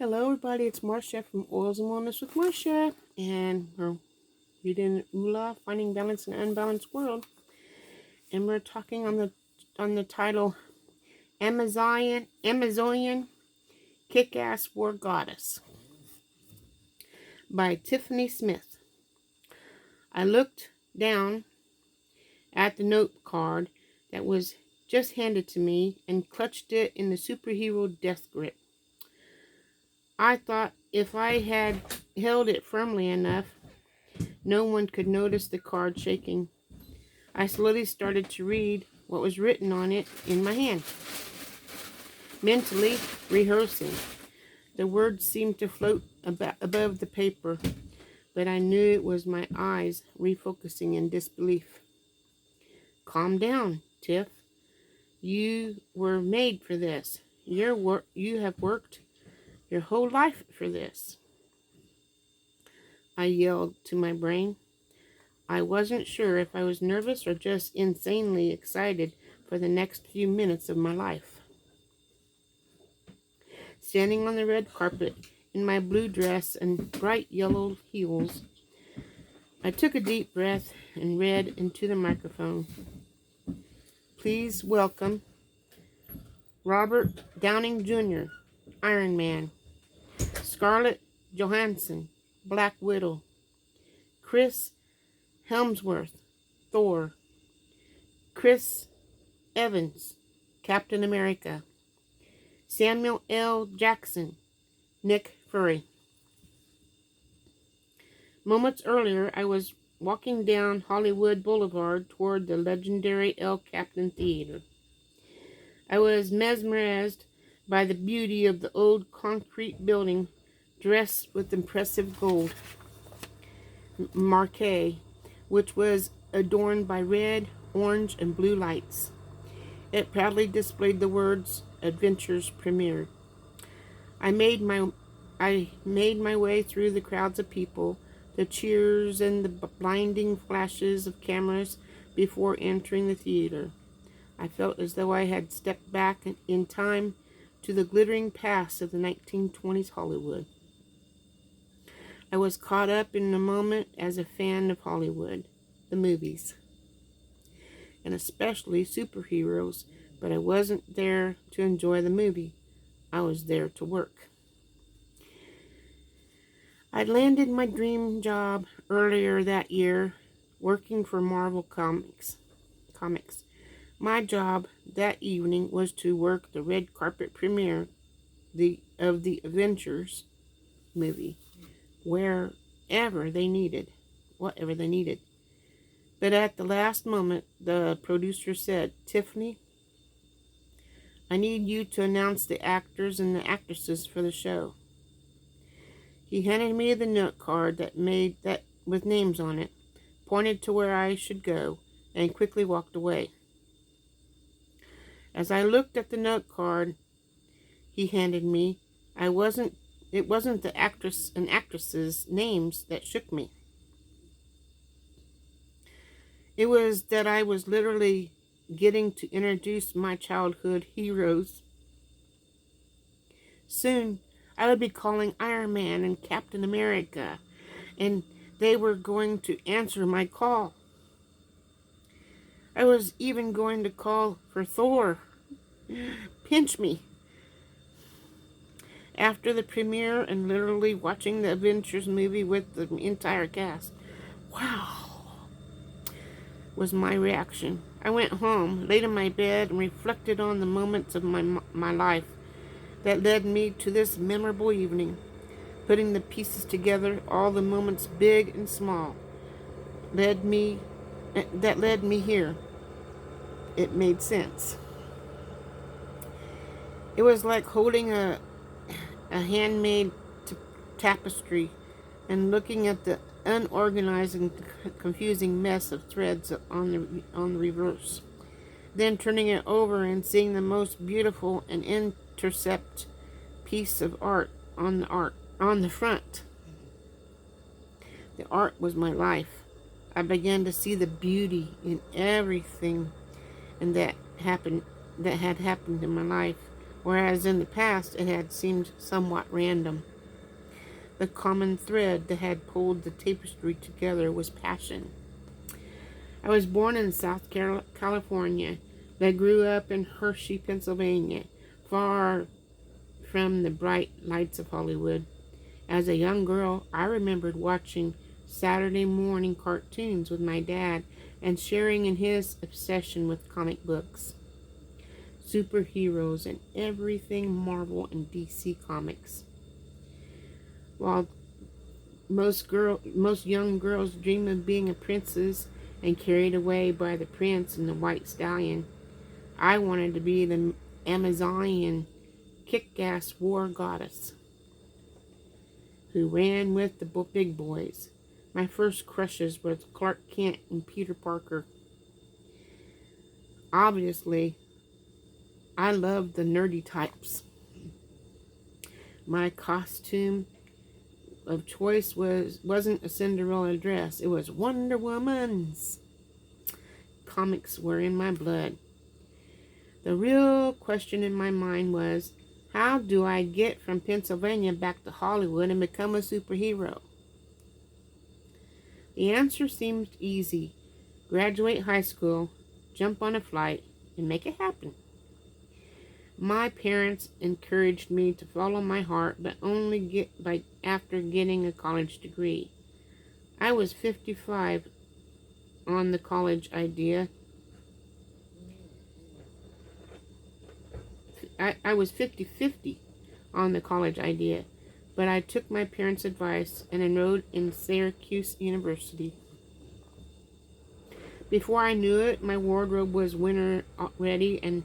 Hello, everybody. It's Marcia from Oils and Wellness with Marcia, and we're reading Ula, Finding Balance in an Unbalanced World, and we're talking on the title Amazonian Kick-Ass War Goddess by Tiffany Smith. I looked down at the note card that was just handed to me and clutched it in the superhero death grip. I thought if I had held it firmly enough, no one could notice the card shaking. I slowly started to read what was written on it in my hand, mentally rehearsing. The words seemed to float above the paper, but I knew it was my eyes refocusing in disbelief. Calm down, Tiff. You were made for this. You have worked your whole life for this, I yelled to my brain. I wasn't sure if I was nervous or just insanely excited for the next few minutes of my life. Standing on the red carpet in my blue dress and bright yellow heels, I took a deep breath and read into the microphone. Please welcome Robert Downing Jr., Iron Man, Scarlett Johansson, Black Widow, Chris Hemsworth, Thor, Chris Evans, Captain America, Samuel L. Jackson, Nick Fury. Moments earlier, I was walking down Hollywood Boulevard toward the legendary El Capitan Theater. I was mesmerized by the beauty of the old concrete building dressed with impressive gold marquee, which was adorned by red, orange, and blue lights. It proudly displayed the words, Adventures Premiered. I made my way through the crowds of people, the cheers and the blinding flashes of cameras before entering the theater. I felt as though I had stepped back in time to the glittering past of the 1920s Hollywood. I was caught up in the moment as a fan of Hollywood, the movies, and especially superheroes, but I wasn't there to enjoy the movie. I was there to work. I'd landed my dream job earlier that year, working for Marvel Comics. My job that evening was to work the red carpet premiere of the Avengers movie, whatever they needed. But at the last moment, the producer said, Tiffany, I need you to announce the actors and the actresses for the show. He handed me the note card with names on it, pointed to where I should go, and quickly walked away. As I looked at the note card he handed me, it wasn't the actress and actresses' names that shook me. It was that I was literally getting to introduce my childhood heroes. Soon, I would be calling Iron Man and Captain America, and they were going to answer my call. I was even going to call for Thor. Pinch me. After the premiere and literally watching the Avengers movie with the entire cast. Wow, was my reaction. I went home, laid in my bed, and reflected on the moments of my life that led me to this memorable evening. Putting the pieces together, all the moments big and small, led me here. It made sense. It was like holding a handmade tapestry and looking at the unorganized and confusing mess of threads on the reverse, then turning it over and seeing the most beautiful and intercept piece of art on the front. The art was my life. I began to see the beauty in everything and that had happened in my life whereas in the past it had seemed somewhat random. The common thread that had pulled the tapestry together was passion. I was born in South California, but grew up in Hershey, Pennsylvania, far from the bright lights of Hollywood. As a young girl, I remembered watching Saturday morning cartoons with my dad and sharing in his obsession with comic books, superheroes, and everything Marvel and DC comics. While most young girls dream of being a princess and carried away by the prince and the white stallion, I wanted to be the Amazonian kick-ass war goddess who ran with the big boys. My first crushes were Clark Kent and Peter Parker. Obviously, I loved the nerdy types. My costume of choice wasn't a Cinderella dress. It was Wonder Woman's. Comics were in my blood. The real question in my mind was, how do I get from Pennsylvania back to Hollywood and become a superhero? The answer seemed easy. Graduate high school, jump on a flight, and make it happen. My parents encouraged me to follow my heart, but only after getting a college degree. I was 55 on the college idea. I was 50-50 on the college idea, but I took my parents' advice and enrolled in Syracuse University. Before I knew it, my wardrobe was winter ready and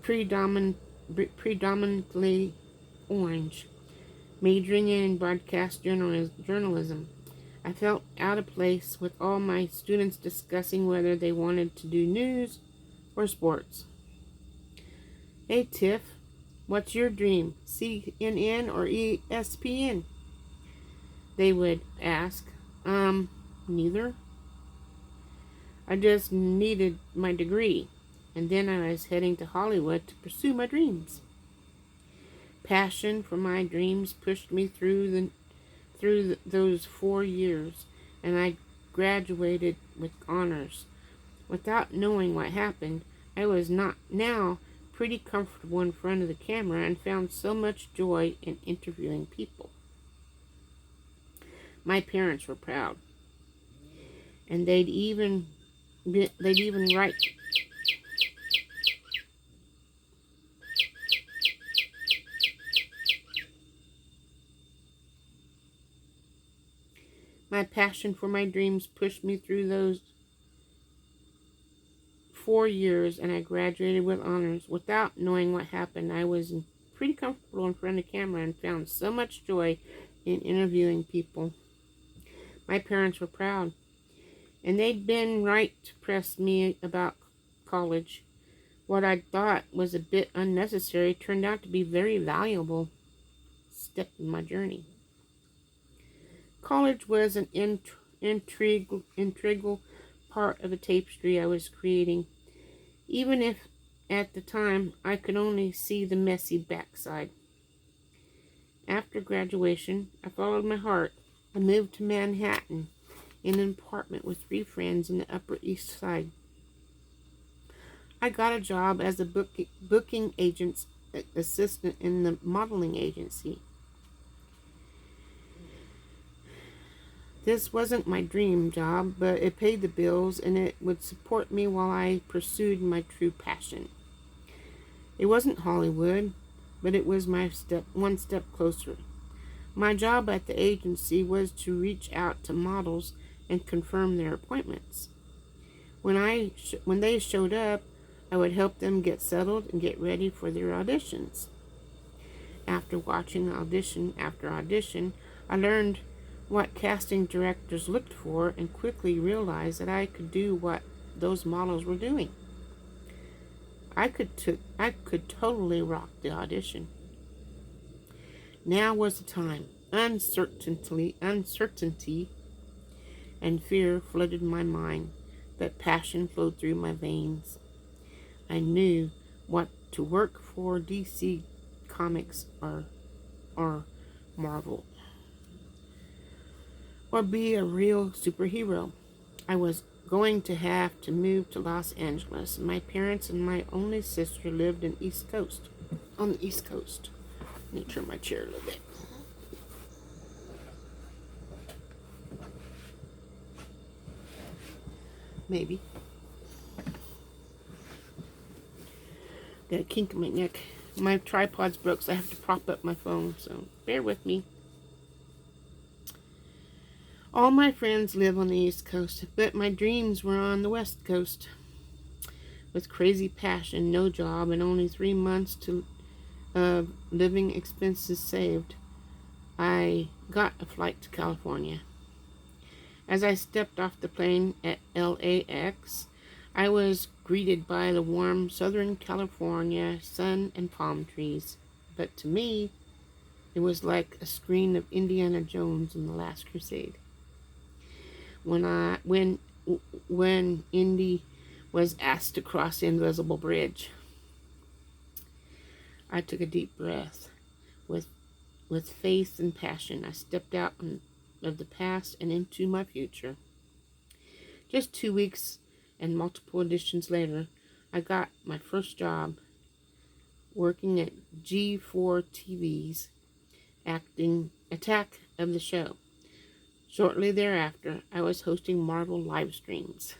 predominantly orange. Majoring in broadcast journalism, I felt out of place with all my students discussing whether they wanted to do news or sports. Hey Tiff, what's your dream? CNN or ESPN? They would ask. Neither. I just needed my degree, and then I was heading to Hollywood to pursue my dreams. Passion for my dreams pushed me through those 4 years, and I graduated with honors. Without knowing what happened, I was not now pretty comfortable in front of the camera and found so much joy in interviewing people. My parents were proud, and they'd even write my passion for my dreams pushed me through those 4 years, and I graduated with honors. Without knowing what happened, I was pretty comfortable in front of the camera and found so much joy in interviewing people. My parents were proud, and they'd been right to press me about college. What I thought was a bit unnecessary turned out to be very valuable step in my journey. College was an integral part of a tapestry I was creating, even if at the time I could only see the messy backside. After graduation, I followed my heart. I moved to Manhattan in an apartment with 3 friends in the Upper East Side. I got a job as a booking agent's assistant in the modeling agency. This wasn't my dream job, but it paid the bills and it would support me while I pursued my true passion. It wasn't Hollywood, but it was one step closer. My job at the agency was to reach out to models and confirm their appointments. When they showed up, I would help them get settled and get ready for their auditions. After watching audition after audition, I learned what casting directors looked for and quickly realized that I could do what those models were doing. I could totally rock the audition. Now was the time. Uncertainty and fear flooded my mind, but passion flowed through my veins. I knew what to work for DC Comics or Marvel, or be a real superhero. I was going to have to move to Los Angeles. My parents and my only sister lived on the East Coast. Let me turn my chair a little bit. Maybe. Got a kink in my neck. My tripod's broke, so I have to prop up my phone, so bear with me. All my friends live on the East Coast, but my dreams were on the West Coast. With crazy passion, no job, and only 3 months to living expenses saved, I got a flight to California. As I stepped off the plane at LAX, I was greeted by the warm Southern California sun and palm trees. But to me, it was like a screen of Indiana Jones and the Last Crusade. When Indy was asked to cross the invisible bridge, I took a deep breath. With faith and passion, I stepped out of the past and into my future. Just 2 weeks and multiple editions later, I got my first job working at G4 TV's acting Attack of the Show. Shortly thereafter, I was hosting Marvel live streams,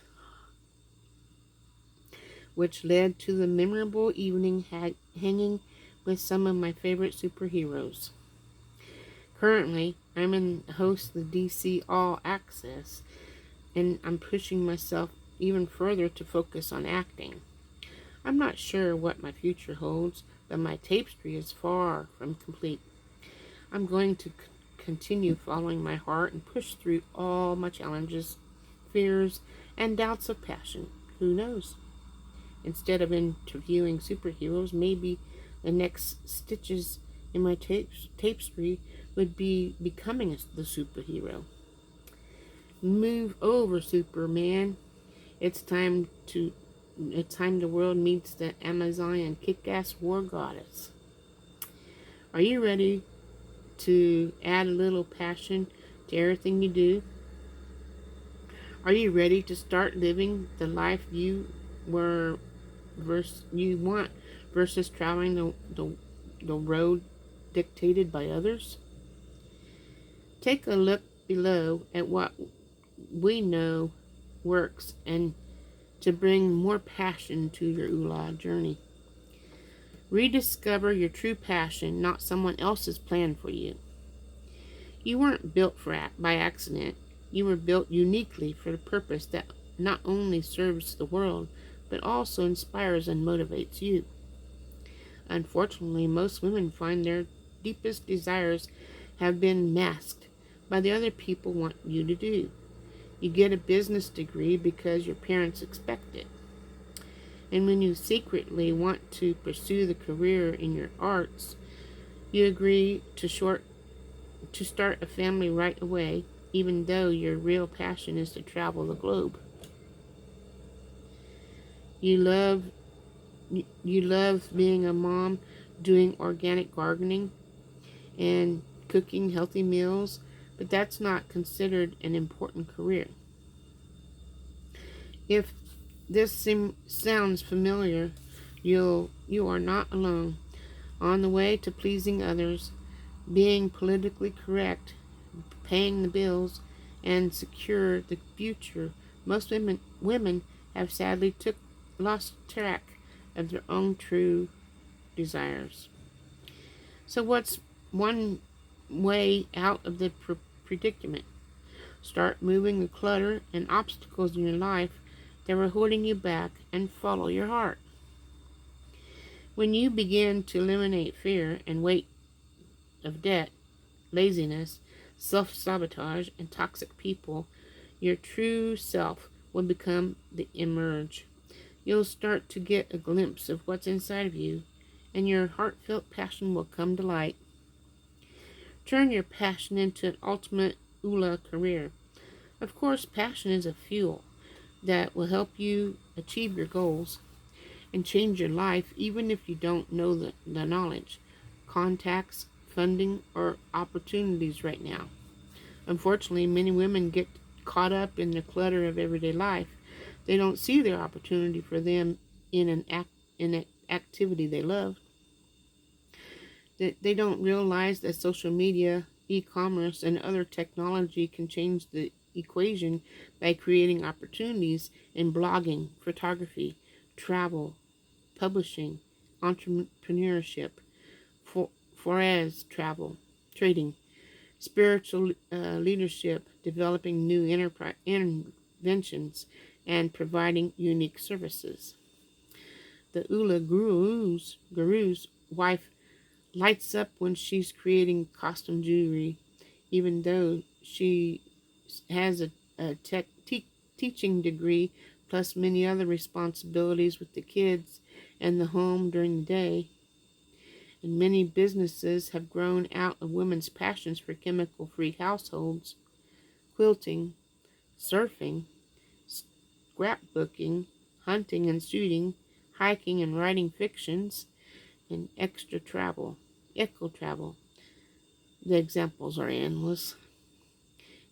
which led to the memorable evening hanging with some of my favorite superheroes. Currently, I'm in the host of the DC All Access, and I'm pushing myself even further to focus on acting. I'm not sure what my future holds, but my tapestry is far from complete. I'm going to continue following my heart and push through all my challenges, fears, and doubts of passion. Who knows? Instead of interviewing superheroes, maybe the next stitches in my tapestry would be becoming the superhero. Move over, Superman. It's time the world meets the Amazon kick-ass war goddess. Are you ready to add a little passion to everything you do? Are you ready to start living the life you want versus traveling the road dictated by others? Take a look below at what we know works and to bring more passion to your ULA journey. Rediscover your true passion, not someone else's plan for you. You weren't built by accident. You were built uniquely for the purpose that not only serves the world, but also inspires and motivates you. Unfortunately, most women find their deepest desires have been masked by the other people want you to do. You get a business degree because your parents expect it. And when you secretly want to pursue the career in your arts, you agree to start a family right away, even though your real passion is to travel the globe. You love being a mom, doing organic gardening and cooking healthy meals, but that's not considered an important career. If this sounds familiar, you are not alone. On the way to pleasing others, being politically correct, paying the bills, and secure the future, most women have sadly lost track of their own true desires. So what's one way out of the predicament? Start moving the clutter and obstacles in your life that were holding you back and follow your heart. When you begin to eliminate fear and weight of debt, laziness, self-sabotage, and toxic people, your true self will emerge. You'll start to get a glimpse of what's inside of you, and your heartfelt passion will come to light. Turn your passion into an ultimate ULA career. Of course, passion is a fuel that will help you achieve your goals. and change your life even if you don't know the knowledge, contacts, funding, or opportunities right now. Unfortunately, many women get caught up in the clutter of everyday life. They don't see their opportunity for them in an activity they love. They don't realize that social media, e-commerce, and other technology can change the equation by creating opportunities in blogging, photography, travel, publishing, entrepreneurship, forex travel, trading, spiritual leadership, developing new inventions, and providing unique services. The Ula guru's wife lights up when she's creating costume jewelry, even though she has a teaching degree plus many other responsibilities with the kids and the home during the day. And many businesses have grown out of women's passions for chemical-free households, quilting, surfing, scrapbooking, hunting and shooting, hiking and writing fictions, and eco travel. The examples are endless.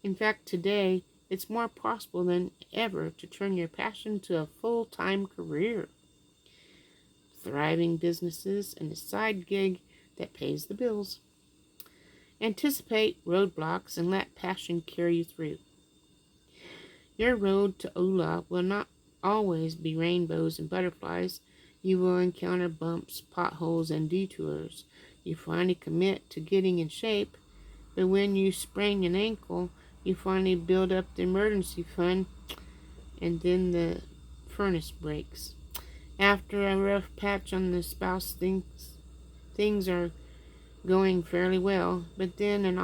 In fact, today, it's more possible than ever to turn your passion to a full-time career. Thriving businesses and a side gig that pays the bills. Anticipate roadblocks and let passion carry you through. Your road to Ula will not always be rainbows and butterflies. You will encounter bumps, potholes, and detours. You finally commit to getting in shape, but when you sprain an ankle, you finally build up the emergency fund, and then the furnace breaks. After a rough patch on the spouse, things are going fairly well, but then an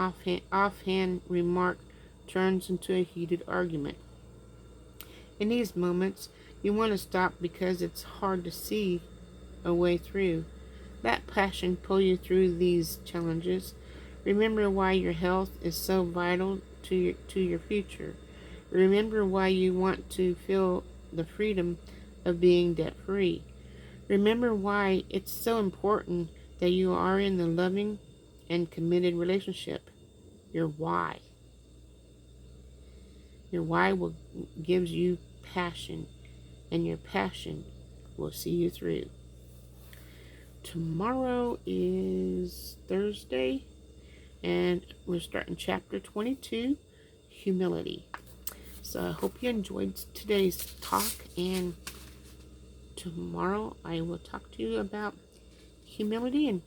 offhand remark turns into a heated argument. In these moments, you want to stop because it's hard to see a way through. Let passion pull you through these challenges. Remember why your health is so vital to your future. Remember why you want to feel the freedom of being debt-free. Remember why it's so important that you are in the loving and committed relationship. Your why. Your why gives you passion, and your passion will see you through. Tomorrow is Thursday, and we're starting chapter 22, humility. So I hope you enjoyed today's talk, and tomorrow I will talk to you about humility. And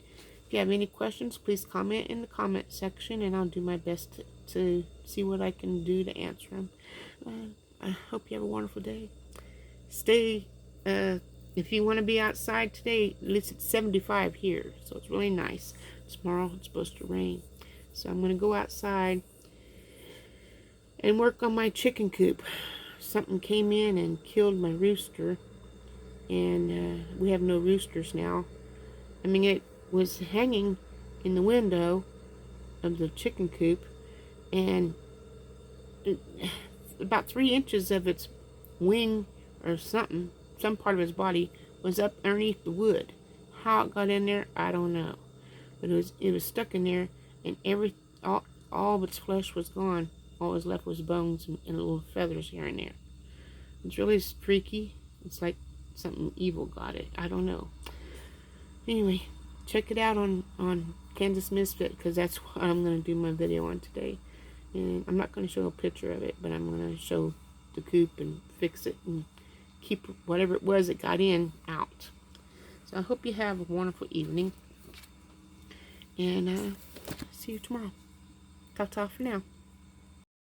if you have any questions, please comment in the comment section, and I'll do my best to see what I can do to answer them. I hope you have a wonderful day. Stay, if you want to be outside today, at least it's 75 here, so it's really nice. Tomorrow it's supposed to rain. So I'm going to go outside and work on my chicken coop. Something came in and killed my rooster, and we have no roosters now. I mean, it was hanging in the window of the chicken coop, and about 3 inches of its wing or something, some part of its body, was up underneath the wood. How it got in there, I don't know. But it was stuck in there, and all of its flesh was gone. All it was left was bones and little feathers here and there. It's really freaky. It's like something evil got it. I don't know. Anyway, check it out on Kansas Misfit, because that's what I'm going to do my video on today. And I'm not going to show a picture of it, but I'm going to show the coop and fix it and keep whatever it was that got in out. So I hope you have a wonderful evening, and see you tomorrow. Ta-ta for now.